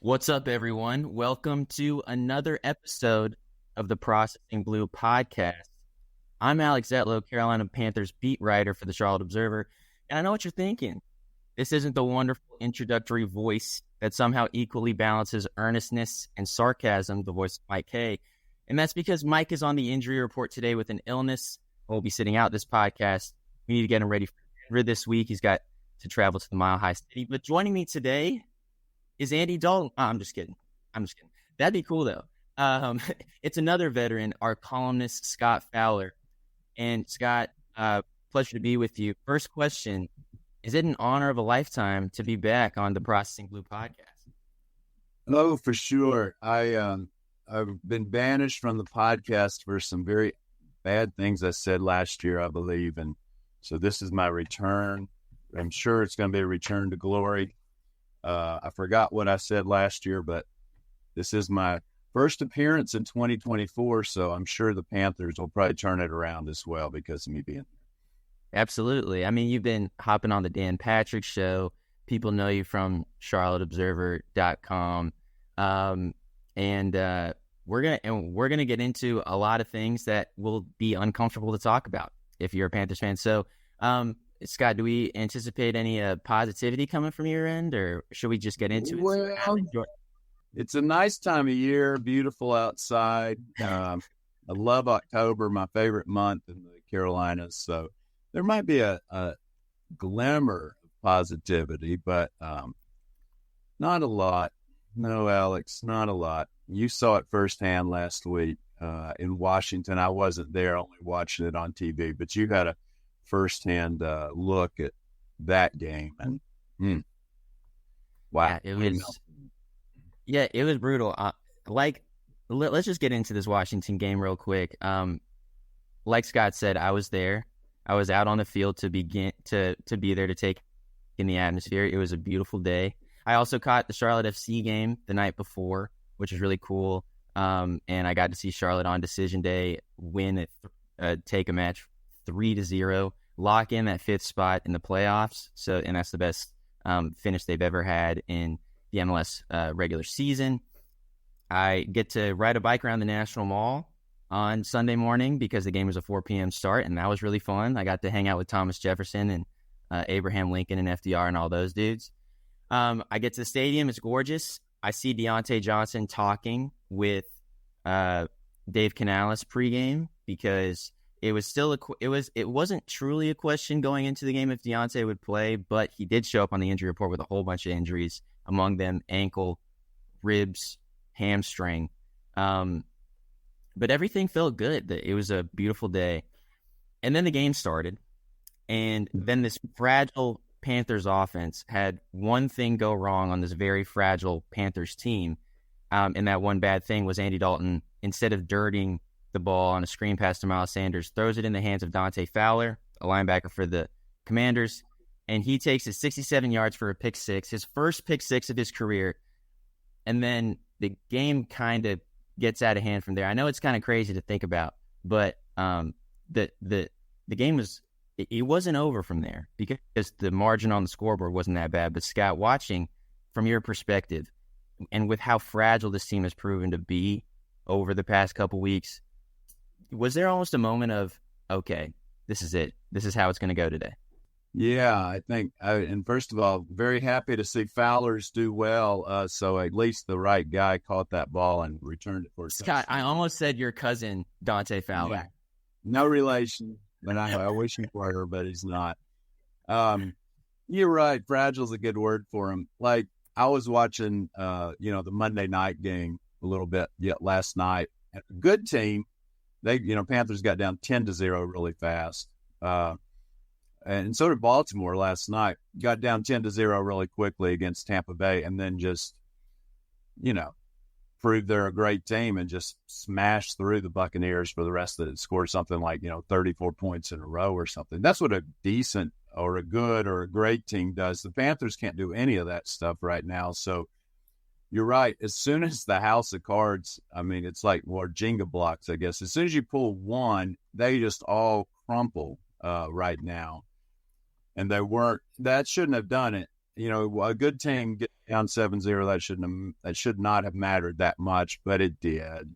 What's up, everyone? Welcome to another episode of the Processing Blue podcast. I'm Alex Zietlow, Carolina Panthers beat writer for the Charlotte Observer, and I know what you're thinking. This isn't the wonderful introductory voice that somehow equally balances earnestness and sarcasm, the voice of Mike K. And that's because Mike is on the injury report today with an illness. He'll be sitting out this podcast. We need to get him ready for this week. He's got to travel to the Mile High City. But joining me today is Andy Dalton. Oh, I'm just kidding. That'd be cool, though. It's another veteran, our columnist, Scott Fowler. And Scott, pleasure to be with you. First question, is it an honor of a lifetime to be back on the Processing Blue podcast? Oh, for sure. I've been banished from the podcast for some very bad things I said last year, I believe. And so this is my return. I'm sure it's going to be a return to glory. I forgot what I said last year, but this is my first appearance in 2024, so I'm sure the Panthers will probably turn it around as well because of me being there. Absolutely. I mean, you've been hopping on the Dan Patrick Show. People know you from charlotteobserver.com. And we're gonna get into a lot of things that will be uncomfortable to talk about if you're a Panthers fan. So, Scott, do we anticipate any positivity coming from your end, or should we just get into it? Well, it's a nice time of year, beautiful outside. I love October, my favorite month in the Carolinas. So there might be a glimmer of positivity, but not a lot. No, Alex, not a lot. You saw it firsthand last week in Washington. I wasn't there, only watching it on TV, but you had a firsthand look at that game, and wow, it was brutal. Let's just get into this Washington game real quick. Like Scott said, I was there. I was out on the field to be there to take in the atmosphere. It was a beautiful day. I also caught the Charlotte FC game the night before, which was really cool. And I got to see Charlotte on decision day win take a match 3-0, lock in that fifth spot in the playoffs. And that's the best finish they've ever had in the MLS regular season. I get to ride a bike around the National Mall on Sunday morning because the game was a 4 p.m. start, and that was really fun. I got to hang out with Thomas Jefferson and Abraham Lincoln and FDR and all those dudes. I get to the stadium. It's gorgeous. I see Deontay Johnson talking with Dave Canales pregame because it was still it wasn't truly a question going into the game if Deontay would play, but he did show up on the injury report with a whole bunch of injuries, among them ankle, ribs, hamstring. But everything felt good. It was a beautiful day. And then the game started, and then this fragile Panthers offense had one thing go wrong on this very fragile Panthers team. And that one bad thing was Andy Dalton, instead of dirtying the ball on a screen pass to Miles Sanders, throws it in the hands of Dante Fowler, a linebacker for the Commanders, and he takes it 67 yards for a pick six, his first pick six of his career. And then the game kind of gets out of hand from there. I know it's kind of crazy to think about, but the game it wasn't over from there because the margin on the scoreboard wasn't that bad. But Scott, watching from your perspective, and with how fragile this team has proven to be over the past couple weeks, was there almost a moment of, okay, this is it. This is how it's going to go today? Yeah, I think, and first of all, very happy to see Fowler's do well. So at least the right guy caught that ball and returned it for a Scott, I almost said your cousin, Dante Fowler. Yeah. No relation, but I wish he were, but he's not. You're right. Fragile's a good word for him. Like, I was watching, the Monday night game a little bit last night. A good team. They, Panthers got down 10-0 really fast. And so did Baltimore last night. Got down 10-0 really quickly against Tampa Bay, and then just, proved they're a great team and just smashed through the Buccaneers for the rest of it. Scored something like, 34 points in a row or something. That's what a decent or a good or a great team does. The Panthers can't do any of that stuff right now. So you're right. As soon as the house of cards, it's like more Jenga blocks, I guess. As soon as you pull one, they just all crumple right now. And that shouldn't have done it. a good team get down 7-0, that should not have mattered that much, but it did.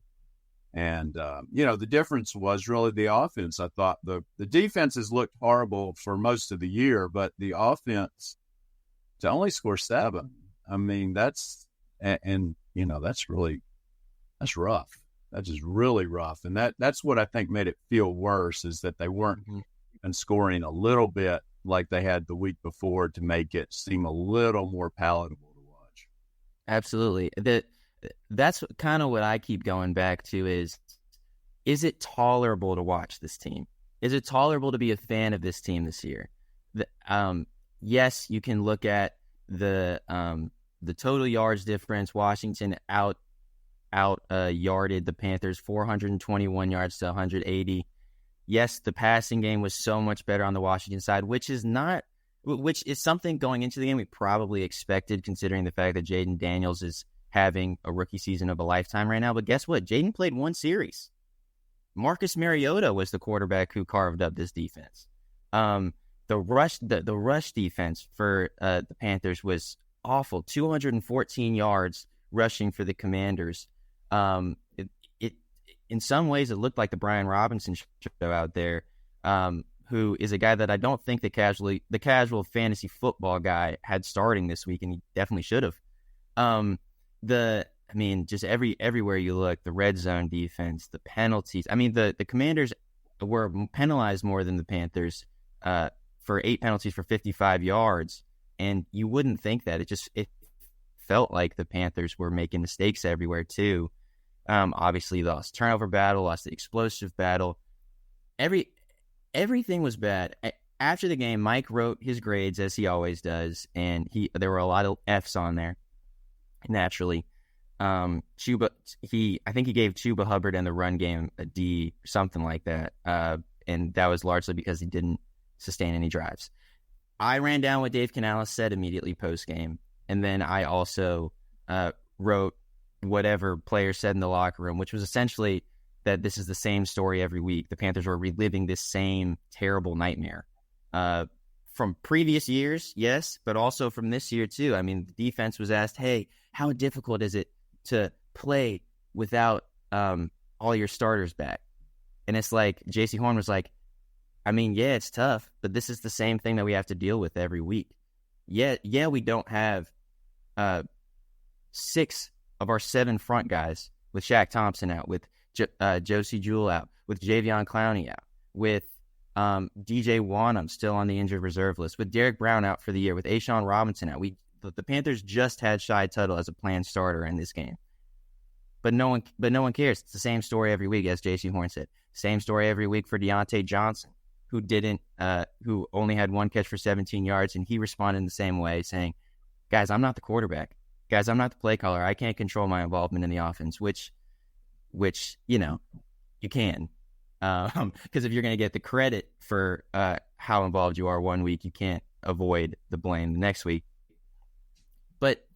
And, the difference was really the offense. I thought the defense has looked horrible for most of the year, but the offense to only score 7, I mean, that's rough. That's just really rough. And that's what I think made it feel worse, is that they weren't even scoring a little bit like they had the week before to make it seem a little more palatable to watch. Absolutely. That's kind of what I keep going back to is it tolerable to watch this team? Is it tolerable to be a fan of this team this year? Yes, you can look at the total yards difference. Washington out yarded the Panthers 421 yards to 180. Yes, the passing game was so much better on the Washington side, which is something going into the game we probably expected, considering the fact that Jaden Daniels is having a rookie season of a lifetime right now. But guess what? Jaden played one series. Marcus Mariota was the quarterback who carved up this defense. The rush defense for the Panthers was awful. 214 yards rushing for the Commanders. In some ways, it looked like the Brian Robinson show out there, who is a guy that I don't think the casual fantasy football guy had starting this week, and he definitely should have. Just everywhere you look, the red zone defense, the penalties. I mean, the Commanders were penalized more than the Panthers for 8 penalties for 55 yards, and you wouldn't think that. It felt like the Panthers were making mistakes everywhere too. Obviously lost turnover battle, lost the explosive battle. Everything was bad. After the game, Mike wrote his grades as he always does, and there were a lot of F's on there. Naturally, I think he gave Chuba Hubbard and the run game a D, something like that, and that was largely because he didn't sustain any drives. I ran down what Dave Canales said immediately post game, and then I also wrote whatever players said in the locker room, which was essentially that this is the same story every week. The Panthers were reliving this same terrible nightmare from previous years, yes, but also from this year too. I mean, the defense was asked, hey, how difficult is it to play without all your starters back? And it's like, J.C. Horn was like, I mean, yeah, it's tough, but this is the same thing that we have to deal with every week. Yeah, we don't have 6 of our 7 front guys, with Shaq Thompson out, with Josie Jewell out, with Javion Clowney out, with DJ Wanham still on the injured reserve list, with Derek Brown out for the year, with Ashawn Robinson out. The Panthers just had Shai Tuttle as a planned starter in this game, but no one cares. It's the same story every week, as J.C. Horn said. Same story every week for Deontay Johnson, who only had 1 catch for 17 yards, and he responded in the same way, saying, "Guys, I'm not the quarterback. Guys, I'm not the play caller. I can't control my involvement in the offense," which you can. Because if you're going to get the credit for how involved you are one week, you can't avoid the blame the next week. But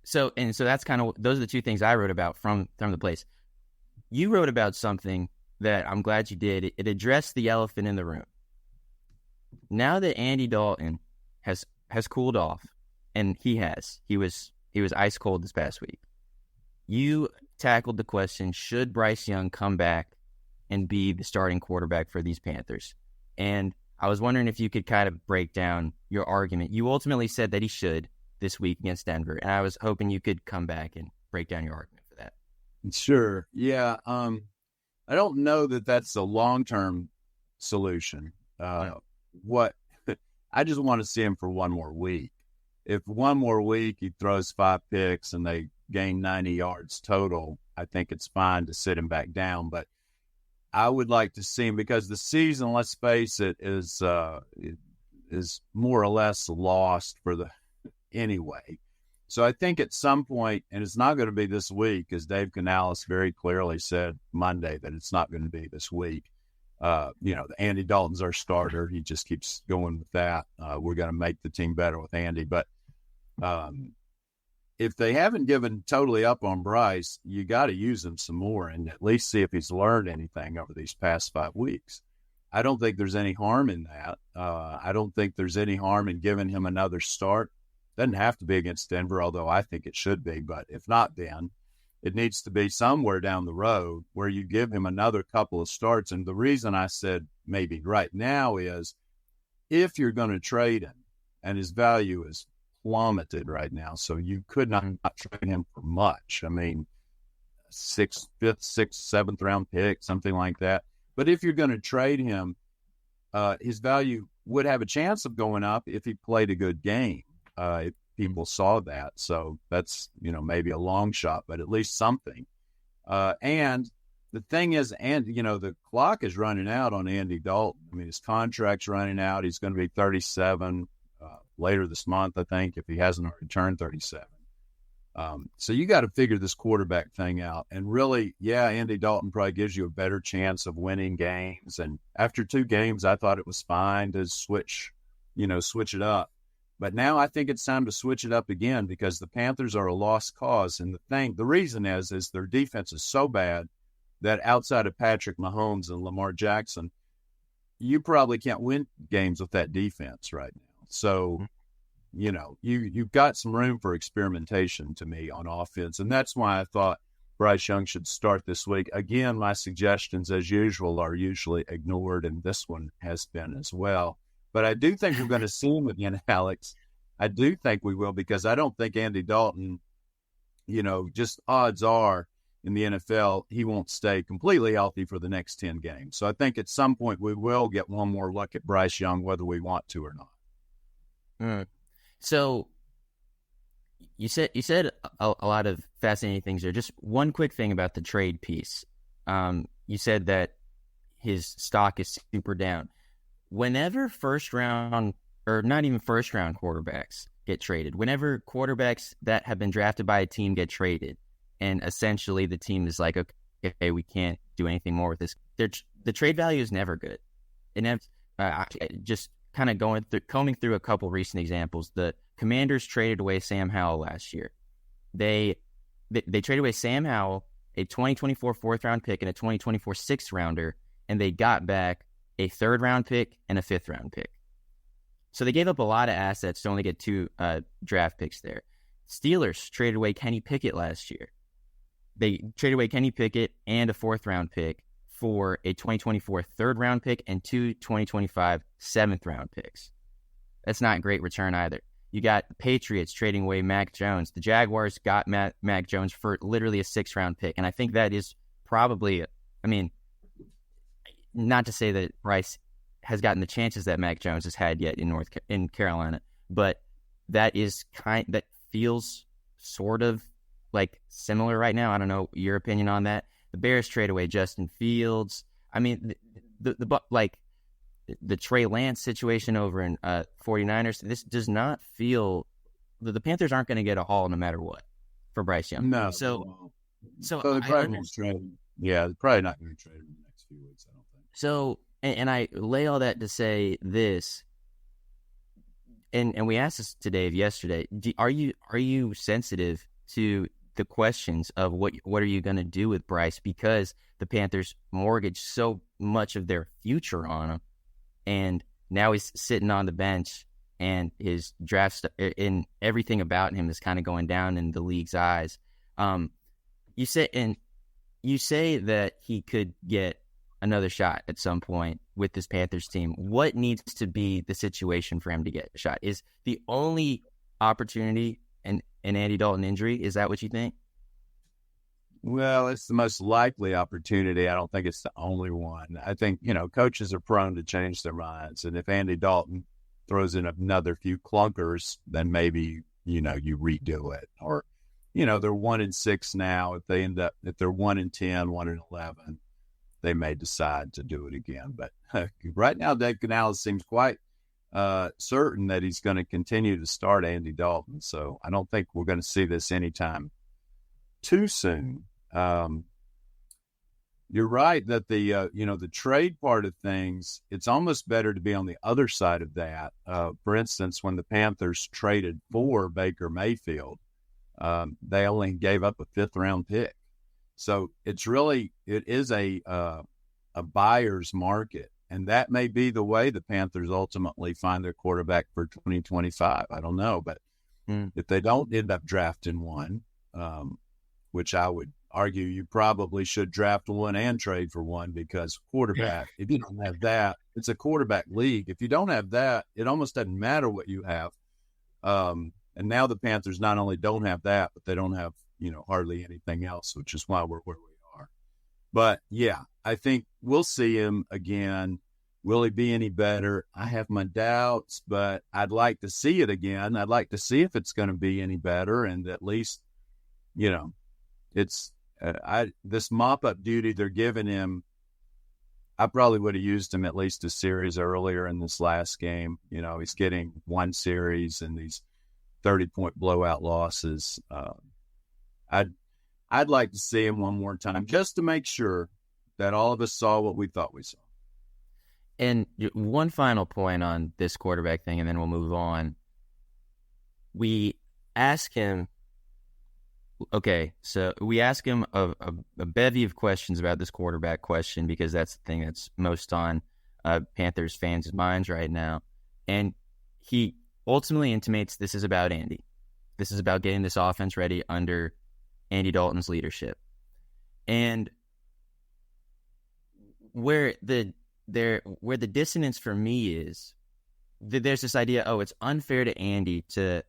so that's kind of, those are the 2 things I wrote about from the place. You wrote about something that I'm glad you did. It addressed the elephant in the room. Now that Andy Dalton has cooled off, and he was ice cold this past week, you tackled the question, should Bryce Young come back and be the starting quarterback for these Panthers? And I was wondering if you could kind of break down your argument. You ultimately said that he should this week against Denver, and I was hoping you could come back and break down your argument for that. Sure. Yeah. I don't know that that's a long-term solution. I just want to see him for one more week. If one more week he throws 5 picks and they gain 90 yards total, I think it's fine to sit him back down. But I would like to see him, because the season, let's face it, is more or less lost anyway. So I think at some point, and it's not going to be this week, as Dave Canales very clearly said Monday that it's not going to be this week. Andy Dalton's our starter. He just keeps going with that. We're going to make the team better with Andy. But if they haven't given totally up on Bryce, you got to use him some more and at least see if he's learned anything over these past 5 weeks. I don't think there's any harm in that. I don't think there's any harm in giving him another start Doesn't have to be against Denver, although I think it should be. But if not, then it needs to be somewhere down the road where you give him another couple of starts. And the reason I said maybe right now is if you're going to trade him, and his value is plummeted right now, so you could not trade him for much. I mean, fifth, sixth, seventh round pick, something like that. But if you're going to trade him, his value would have a chance of going up if he played a good game. If people saw that. So that's, maybe a long shot, but at least something. And the thing is, the clock is running out on Andy Dalton. I mean, his contract's running out. He's going to be 37 later this month, I think, if he hasn't already turned 37. So you got to figure this quarterback thing out. And really, Andy Dalton probably gives you a better chance of winning games. And after 2 games, I thought it was fine to switch it up. But now I think it's time to switch it up again because the Panthers are a lost cause. And the reason is their defense is so bad that outside of Patrick Mahomes and Lamar Jackson, you probably can't win games with that defense right now. So, you've got some room for experimentation to me on offense. And that's why I thought Bryce Young should start this week. Again, my suggestions, as usual, are usually ignored, and this one has been as well. But I do think we're going to see him again, Alex. I do think we will because I don't think Andy Dalton, just odds are in the NFL, he won't stay completely healthy for the next 10 games. So I think at some point we will get one more look at Bryce Young, whether we want to or not. So you said a lot of fascinating things there. Just one quick thing about the trade piece. You said that his stock is super down. Whenever first round, or not even first round quarterbacks get traded, whenever quarterbacks that have been drafted by a team get traded, and essentially the team is like, okay, we can't do anything more with this, the trade value is never good. And just kind of combing through a couple recent examples, the Commanders traded away Sam Howell last year. They traded away Sam Howell, a 2024 fourth round pick, and a 2024 sixth rounder, and they got back a third round pick and a fifth round pick. So they gave up a lot of assets to only get 2 draft picks there. Steelers traded away Kenny Pickett last year. They traded away Kenny Pickett and a fourth round pick for a 2024 third round pick and 2 2025 seventh round picks. That's not a great return either. You got the Patriots trading away Mac Jones. The Jaguars got Mac Jones for literally a 6th round pick. And I think that is probably, not to say that Bryce has gotten the chances that Mac Jones has had yet in Carolina, but that feels sort of like similar right now. I don't know your opinion on that. The Bears trade away Justin Fields. I mean, the Trey Lance situation over in 49ers. This does not feel the Panthers aren't going to get a haul no matter what for Bryce Young. No. So they're probably not trade. Yeah, they're probably not going to trade him in the next few weeks, I don't think. So, and I lay all that to say this, and we asked this to Dave yesterday. Are you sensitive to the questions of what are you going to do with Bryce, because the Panthers mortgaged so much of their future on him, and now he's sitting on the bench, and his draft and everything about him is kind of going down in the league's eyes. You say that he could get another shot at some point with this Panthers team. What needs to be the situation for him to get a shot? Is the only opportunity an Andy Dalton injury? Is that what you think? Well, it's the most likely opportunity. I don't think it's the only one. I think, coaches are prone to change their minds. And if Andy Dalton throws in another few clunkers, then maybe, you redo it. Or, they're 1-6 now. If they're 1-10, 1-11, they may decide to do it again. But right now, Dave Canales seems quite certain that he's going to continue to start Andy Dalton. So I don't think we're going to see this anytime too soon. You're right that the trade part of things, it's almost better to be on the other side of that. For instance, when the Panthers traded for Baker Mayfield, they only gave up a 5th round pick. So it is a buyer's market. And that may be the way the Panthers ultimately find their quarterback for 2025. I don't know, but If they don't end up drafting one, which I would argue you probably should draft one and trade for one, because quarterback, if you don't have that, it's a quarterback league. If you don't have that, it almost doesn't matter what you have. And now the Panthers not only don't have that, but they don't have, hardly anything else, which is why we're where we are. But yeah, I think we'll see him again. Will he be any better? I have my doubts, but I'd like to see it again. I'd like to see if it's going to be any better, and at least, it's this mop-up duty they're giving him. I probably would have used him at least a series earlier in this last game. He's getting one series and these 30-point blowout losses. I'd like to see him one more time just to make sure that all of us saw what we thought we saw. And one final point on this quarterback thing, and then we'll move on. We ask him, we ask him a bevy of questions about this quarterback question, because that's the thing that's most on Panthers fans' minds right now. And he ultimately intimates this is about Andy. This is about getting this offense ready under Andy Dalton's leadership. And where the dissonance for me is, there's this idea, it's unfair to Andy to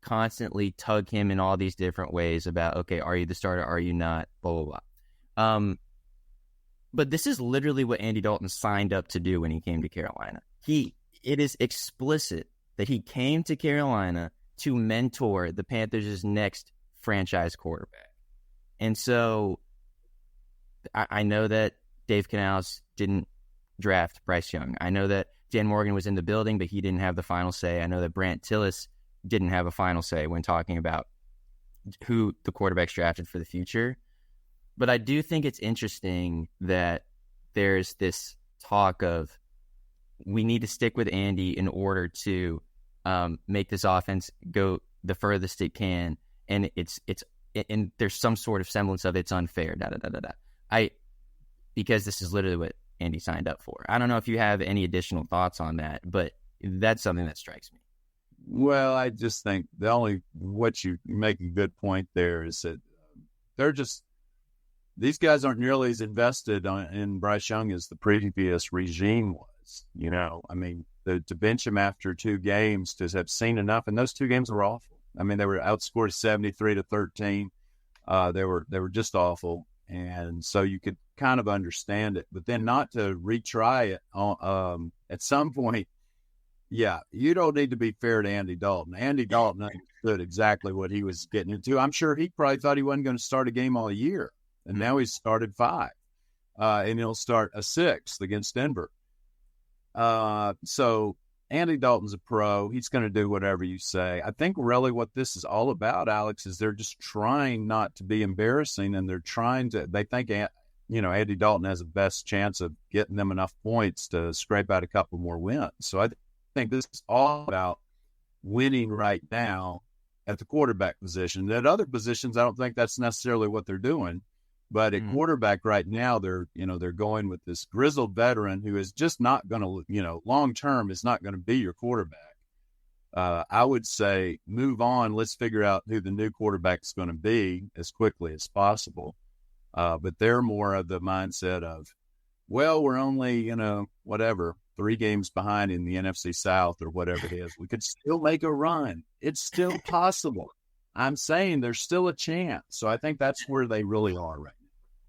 constantly tug him in all these different ways about, okay, are you the starter, are you not, blah, blah, blah. But this is literally what Andy Dalton signed up to do when he came to Carolina. It is explicit that he came to Carolina to mentor the Panthers' next franchise quarterback. And so I know that Dave Canales didn't draft Bryce Young. I know that Dan Morgan was in the building, but he didn't have the final say. I know that Brant Tillis didn't have a final say when talking about who the quarterbacks drafted for the future. But I do think it's interesting that there's this talk of we need to stick with Andy in order to make this offense go the furthest it can, and and there's some sort of semblance of it's unfair. Because this is literally what Andy signed up for. I don't know if you have any additional thoughts on that, but that's something that strikes me. Well, I just think what you make a good point there is that these guys aren't nearly as invested in Bryce Young as the previous regime was. To bench him after 2 games, to have seen enough, and those 2 games were awful. They were outscored 73-13. They were just awful. And so you could kind of understand it, but then not to retry it at some point. Yeah, you don't need to be fair to Andy Dalton. Andy Dalton understood exactly what he was getting into. I'm sure he probably thought he wasn't going to start a game all year, and now he's started 5, and he'll start a 6th against Denver. So Andy Dalton's a pro. He's going to do whatever you say. I think really what this is all about, Alex, is they're just trying not to be embarrassing, and they think, Andy Dalton has the best chance of getting them enough points to scrape out a couple more wins. So I think this is all about winning right now at the quarterback position. At other positions, I don't think that's necessarily what they're doing. But at quarterback right now, they're going with this grizzled veteran who is just not going to, long term is not going to be your quarterback. I would say move on. Let's figure out who the new quarterback is going to be as quickly as possible. But they're more of the mindset of, well, we're only, 3 games behind in the NFC South or whatever it is. We could still make a run. It's still possible. I'm saying there's still a chance. So I think that's where they really are right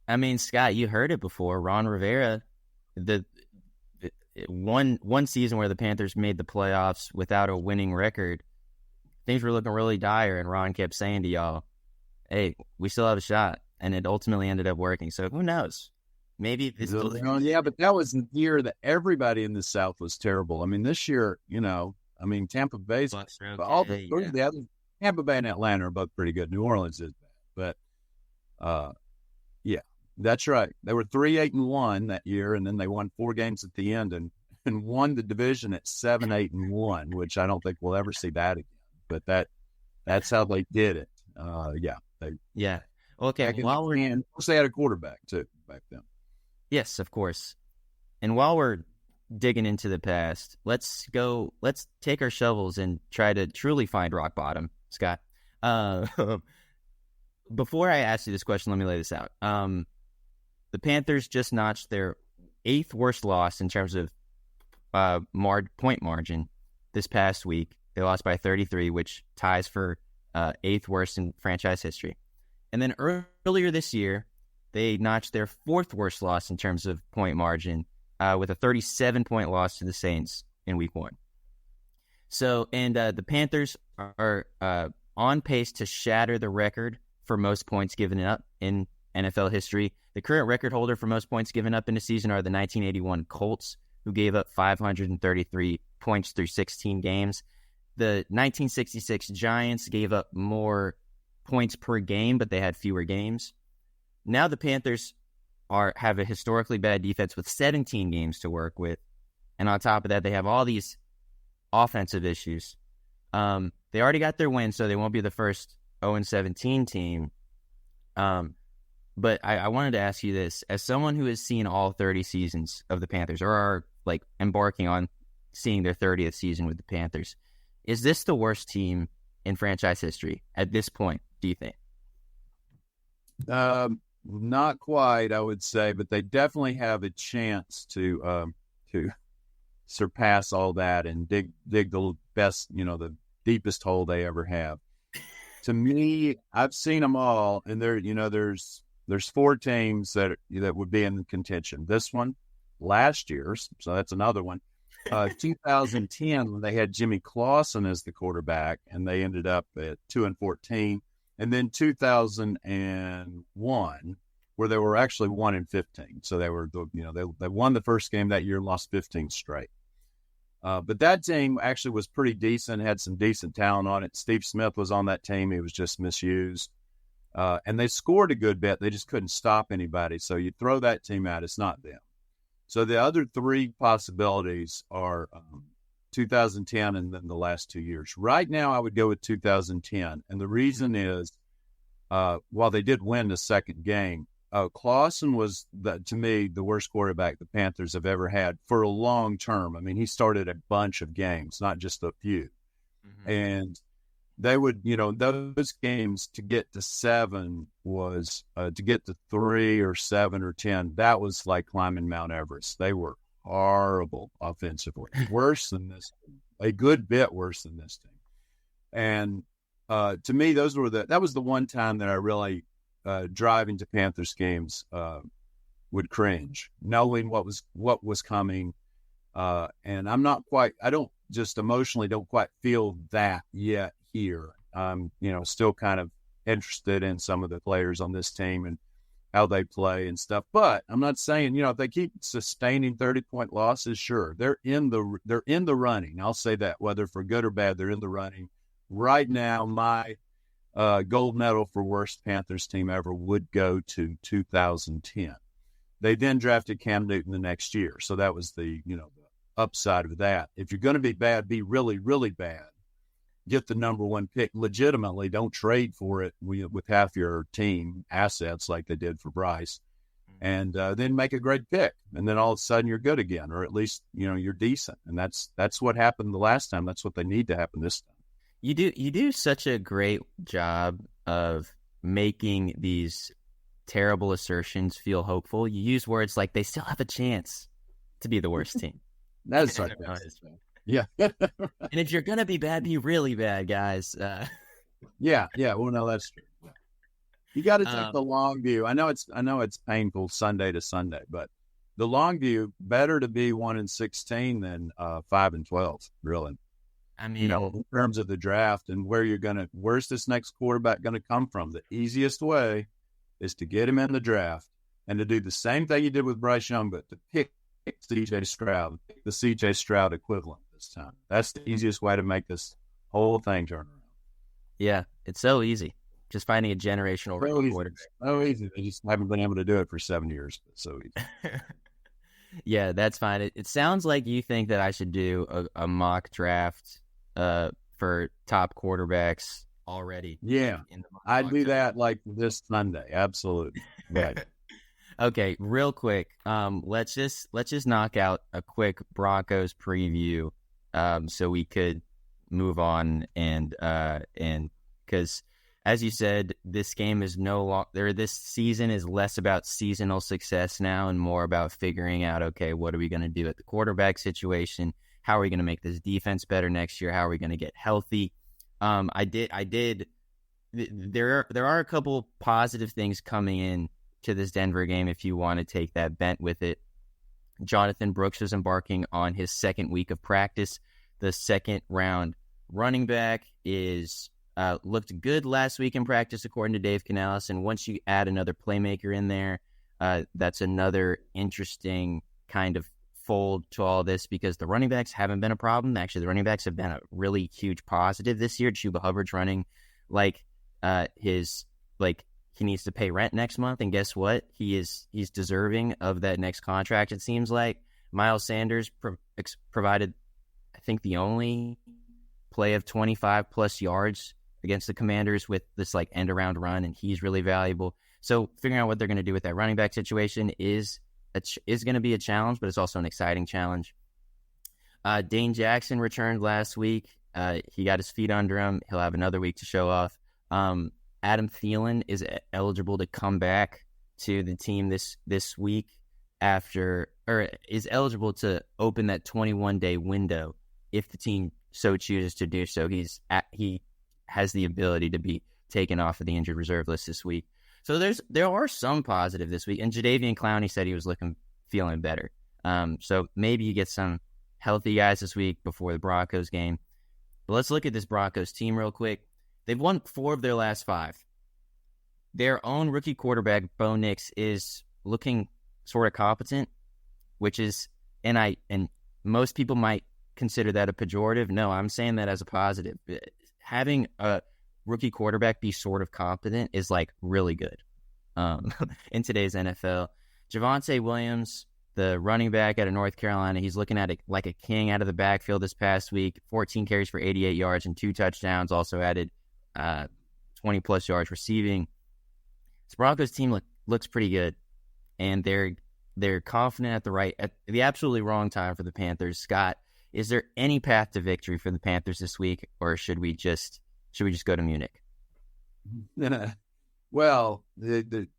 now. Scott, you heard it before. Ron Rivera, the one season where the Panthers made the playoffs without a winning record, things were looking really dire, and Ron kept saying to y'all, hey, we still have a shot. And it ultimately ended up working. So who knows? Maybe this. Yeah, but that was the year that everybody in the South was terrible. This year, Tampa Bay's the other. Tampa Bay and Atlanta are both pretty good. New Orleans is bad, but yeah, that's right. They were 3-8-1 that year, and then they won 4 games at the end and won the division at 7-8-1, which I don't think we'll ever see that again. But that's how they did it. Yeah. Okay. Of course, they had a quarterback too back then. Yes, of course. And while we're digging into the past, let's take our shovels and try to truly find rock bottom. Scott. Before I ask you this question, let me lay this out. The Panthers just notched their 8th worst loss in terms of point margin this past week. They lost by 33, which ties for 8th worst in franchise history. And then earlier this year, they notched their 4th worst loss in terms of point margin with a 37-point loss to the Saints in Week 1. So, and the Panthers are on pace to shatter the record for most points given up in NFL history. The current record holder for most points given up in a season are the 1981 Colts, who gave up 533 points through 16 games. The 1966 Giants gave up more points per game, but they had fewer games. Now the Panthers have a historically bad defense with 17 games to work with. And on top of that, they have all these offensive issues. They already got their win, so they won't be the first 0-17 team. But I wanted to ask you this. As someone who has seen all 30 seasons of the Panthers, or are like embarking on seeing their 30th season with the Panthers, is this the worst team in franchise history at this point, do you think? Not quite, I would say, but they definitely have a chance to surpass all that and dig the best, the deepest hole they ever have. To me, I've seen them all, and there's 4 teams that would be in contention. This one, last year's, so that's another one. 2010, when they had Jimmy Clausen as the quarterback, and they ended up at 2-14, and then 2001, where they were actually 1-15. So they were, they won the first game that year, lost 15 straight. But that team actually was pretty decent, had some decent talent on it. Steve Smith was on that team. He was just misused. And they scored a good bit. They just couldn't stop anybody. So you throw that team out, it's not them. So the other 3 possibilities are 2010 and then the last 2 years. Right now, I would go with 2010. And the reason is, while they did win the second game, Clausen was, to me, the worst quarterback the Panthers have ever had for a long term. I mean, he started a bunch of games, not just a few. Mm-hmm. And they would, those games to get to 7 was, to get to 3 or 7 or 10, that was like climbing Mount Everest. They were horrible offensively, worse than this team, a good bit worse than this team. And to me, that was the one time that I really, driving to Panthers games, would cringe, knowing what was coming. And I don't just emotionally don't quite feel that yet here. I'm, still kind of interested in some of the players on this team and how they play and stuff. But I'm not saying, if they keep sustaining 30-point losses, sure, they're in the running. I'll say that, whether for good or bad, they're in the running. Right now, my gold medal for worst Panthers team ever would go to 2010. They then drafted Cam Newton the next year. So that was the upside of that. If you're going to be bad, be really, really bad. Get the number 1 pick legitimately. Don't trade for it with half your team assets like they did for Bryce. And then make a great pick. And then all of a sudden you're good again, or at least, you're decent. And that's what happened the last time. That's what they need to happen this time. You do such a great job of making these terrible assertions feel hopeful. You use words like they still have a chance to be the worst team. That's right. Yeah. And if you're gonna be bad, be really bad, guys. Yeah. Well, no, that's true. You got to take the long view. I know it's painful Sunday to Sunday, but the long view, better to be 1-16 than 5-12. Really. I mean, in terms of the draft and where's this next quarterback going to come from? The easiest way is to get him in the draft and to do the same thing you did with Bryce Young, but to pick C.J. Stroud, the C.J. Stroud equivalent this time. That's the easiest way to make this whole thing turn around. Yeah, it's so easy. Just finding a generational quarterback. So easy. They just haven't been able to do it for 7 years. But so easy. Yeah, that's fine. It sounds like you think that I should do a mock draft for top quarterbacks already. Yeah, I'd do that like this Sunday. Absolutely. Right. Okay, real quick. Let's just knock out a quick Broncos preview, so we could move on and because, as you said, this game is no longer, this season is less about seasonal success now and more about figuring out, okay, what are we going to do at the quarterback situation? How are we going to make this defense better next year? How are we going to get healthy? There are a couple positive things coming in to this Denver game if you want to take that bent with it. Jonathan Brooks is embarking on his second week of practice. The second round running back is looked good last week in practice, according to Dave Canales. And once you add another playmaker in there, that's another interesting kind of fold to all this, because the running backs haven't been a problem. Actually, the running backs have been a really huge positive this year. Chuba Hubbard's running like he needs to pay rent next month, and guess what? He's deserving of that next contract, it seems like. Miles Sanders provided, I think, the only play of 25-plus yards against the Commanders with this end-around run, and he's really valuable. So figuring out what they're going to do with that running back situation is going to be a challenge, but it's also an exciting challenge. Dane Jackson returned last week. He got his feet under him. He'll have another week to show off. Adam Thielen is eligible to come back to the team this week is eligible to open that 21-day window if the team so chooses to do so. He has the ability to be taken off of the injured reserve list this week. So there are some positive this week, and Jadeveon Clowney said he was feeling better. So maybe you get some healthy guys this week before the Broncos game. But let's look at this Broncos team real quick. They've won 4 of their last 5. Their own rookie quarterback, Bo Nix, is looking sort of competent, which is, and most people might consider that a pejorative. No, I'm saying that as a positive. Having a rookie quarterback be sort of competent is really good in today's NFL. Javonte Williams, the running back out of North Carolina, he's looking at it like a king out of the backfield this past week. 14 carries for 88 yards and 2 touchdowns. Also added 20-plus yards receiving. This Broncos team looks pretty good, and they're confident at the absolutely wrong time for the Panthers. Scott, is there any path to victory for the Panthers this week, or should we just go to Munich? Well,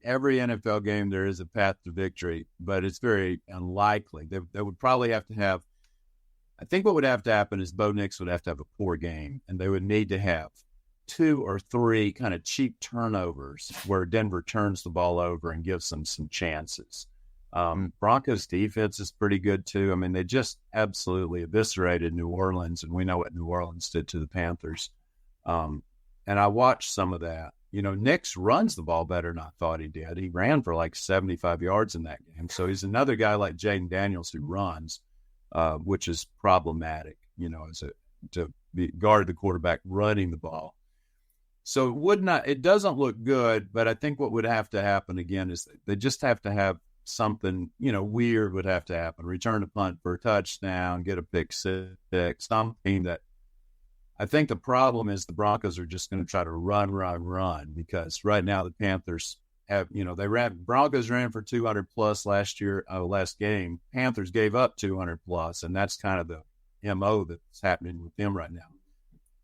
every NFL game there is a path to victory, but it's very unlikely. They would probably have to have. I think what would have to happen is Bo Nix would have to have a poor game, and they would need to have 2 or 3 kind of cheap turnovers where Denver turns the ball over and gives them some chances. Broncos defense is pretty good too. I mean, they just absolutely eviscerated New Orleans, and we know what New Orleans did to the Panthers. And I watched some of that. Nix runs the ball better than I thought he did. He ran for 75 yards in that game. So he's another guy like Jaden Daniels who runs, which is problematic, to guard the quarterback running the ball. So it doesn't look good, but I think what would have to happen again is they just have to have something, weird would have to happen. Return a punt for a touchdown, get a pick six, something that I think the problem is the Broncos are just going to try to run, because right now the Panthers have, Broncos ran for 200 plus last game. Panthers gave up 200 plus, and that's kind of the MO that's happening with them right now.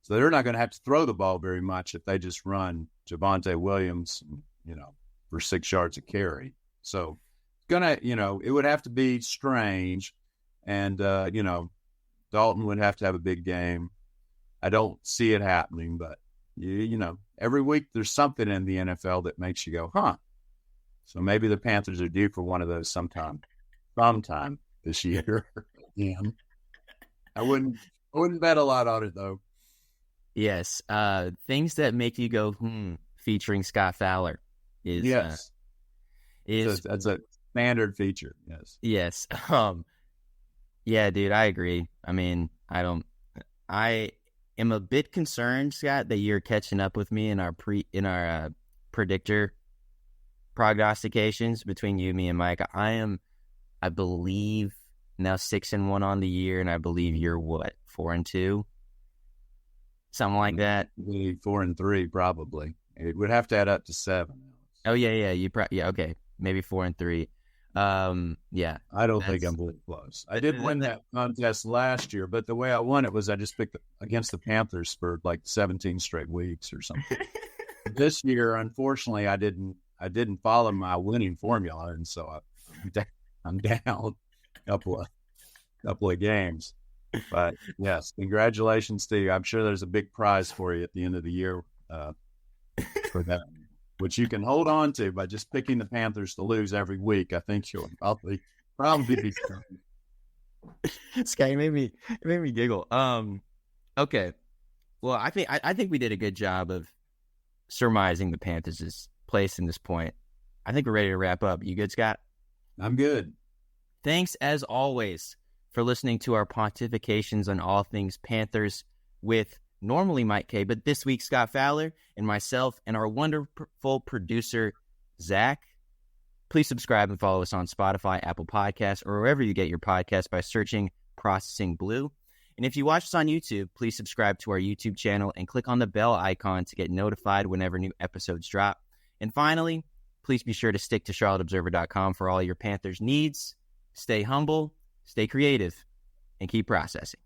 So they're not going to have to throw the ball very much if they just run Javonte Williams, for 6 yards a carry. So it would have to be strange. And, Dalton would have to have a big game. I don't see it happening, but every week there's something in the NFL that makes you go, huh? So maybe the Panthers are due for one of those sometime this year. Yeah. I wouldn't bet a lot on it though. Yes. Things that make you go, featuring Scott Fowler is, yes. That's a standard feature. Yes. Yes. Yeah, dude, I agree. I mean, I am a bit concerned, Scott, that you're catching up with me in our predictor prognostications between you, me, and Mike. I believe now 6-1 on the year, and I believe you're what, 4-2, something like that. 4-3 probably. It would have to add up to 7. Oh yeah. Okay, maybe 4-3. Yeah, I don't think I'm really close. I did win that contest last year, but the way I won it was I just picked against the Panthers for like 17 straight weeks or something. This year, unfortunately, I didn't follow my winning formula, and so I'm down a couple of games. But yes, congratulations to you. I'm sure there's a big prize for you at the end of the year for that, which you can hold on to by just picking the Panthers to lose every week. I think you'll probably be. Sky, it made me giggle. Okay. Well, I think we did a good job of surmising the Panthers' place in this point. I think we're ready to wrap up. You good, Scott? I'm good. Thanks, as always, for listening to our pontifications on all things Panthers with normally Mike K, but this week Scott Fowler and myself and our wonderful producer, Zach. Please subscribe and follow us on Spotify, Apple Podcasts, or wherever you get your podcasts by searching Processing Blue. And if you watch us on YouTube, please subscribe to our YouTube channel and click on the bell icon to get notified whenever new episodes drop. And finally, please be sure to stick to charlotteobserver.com for all your Panthers needs. Stay humble, stay creative, and keep processing.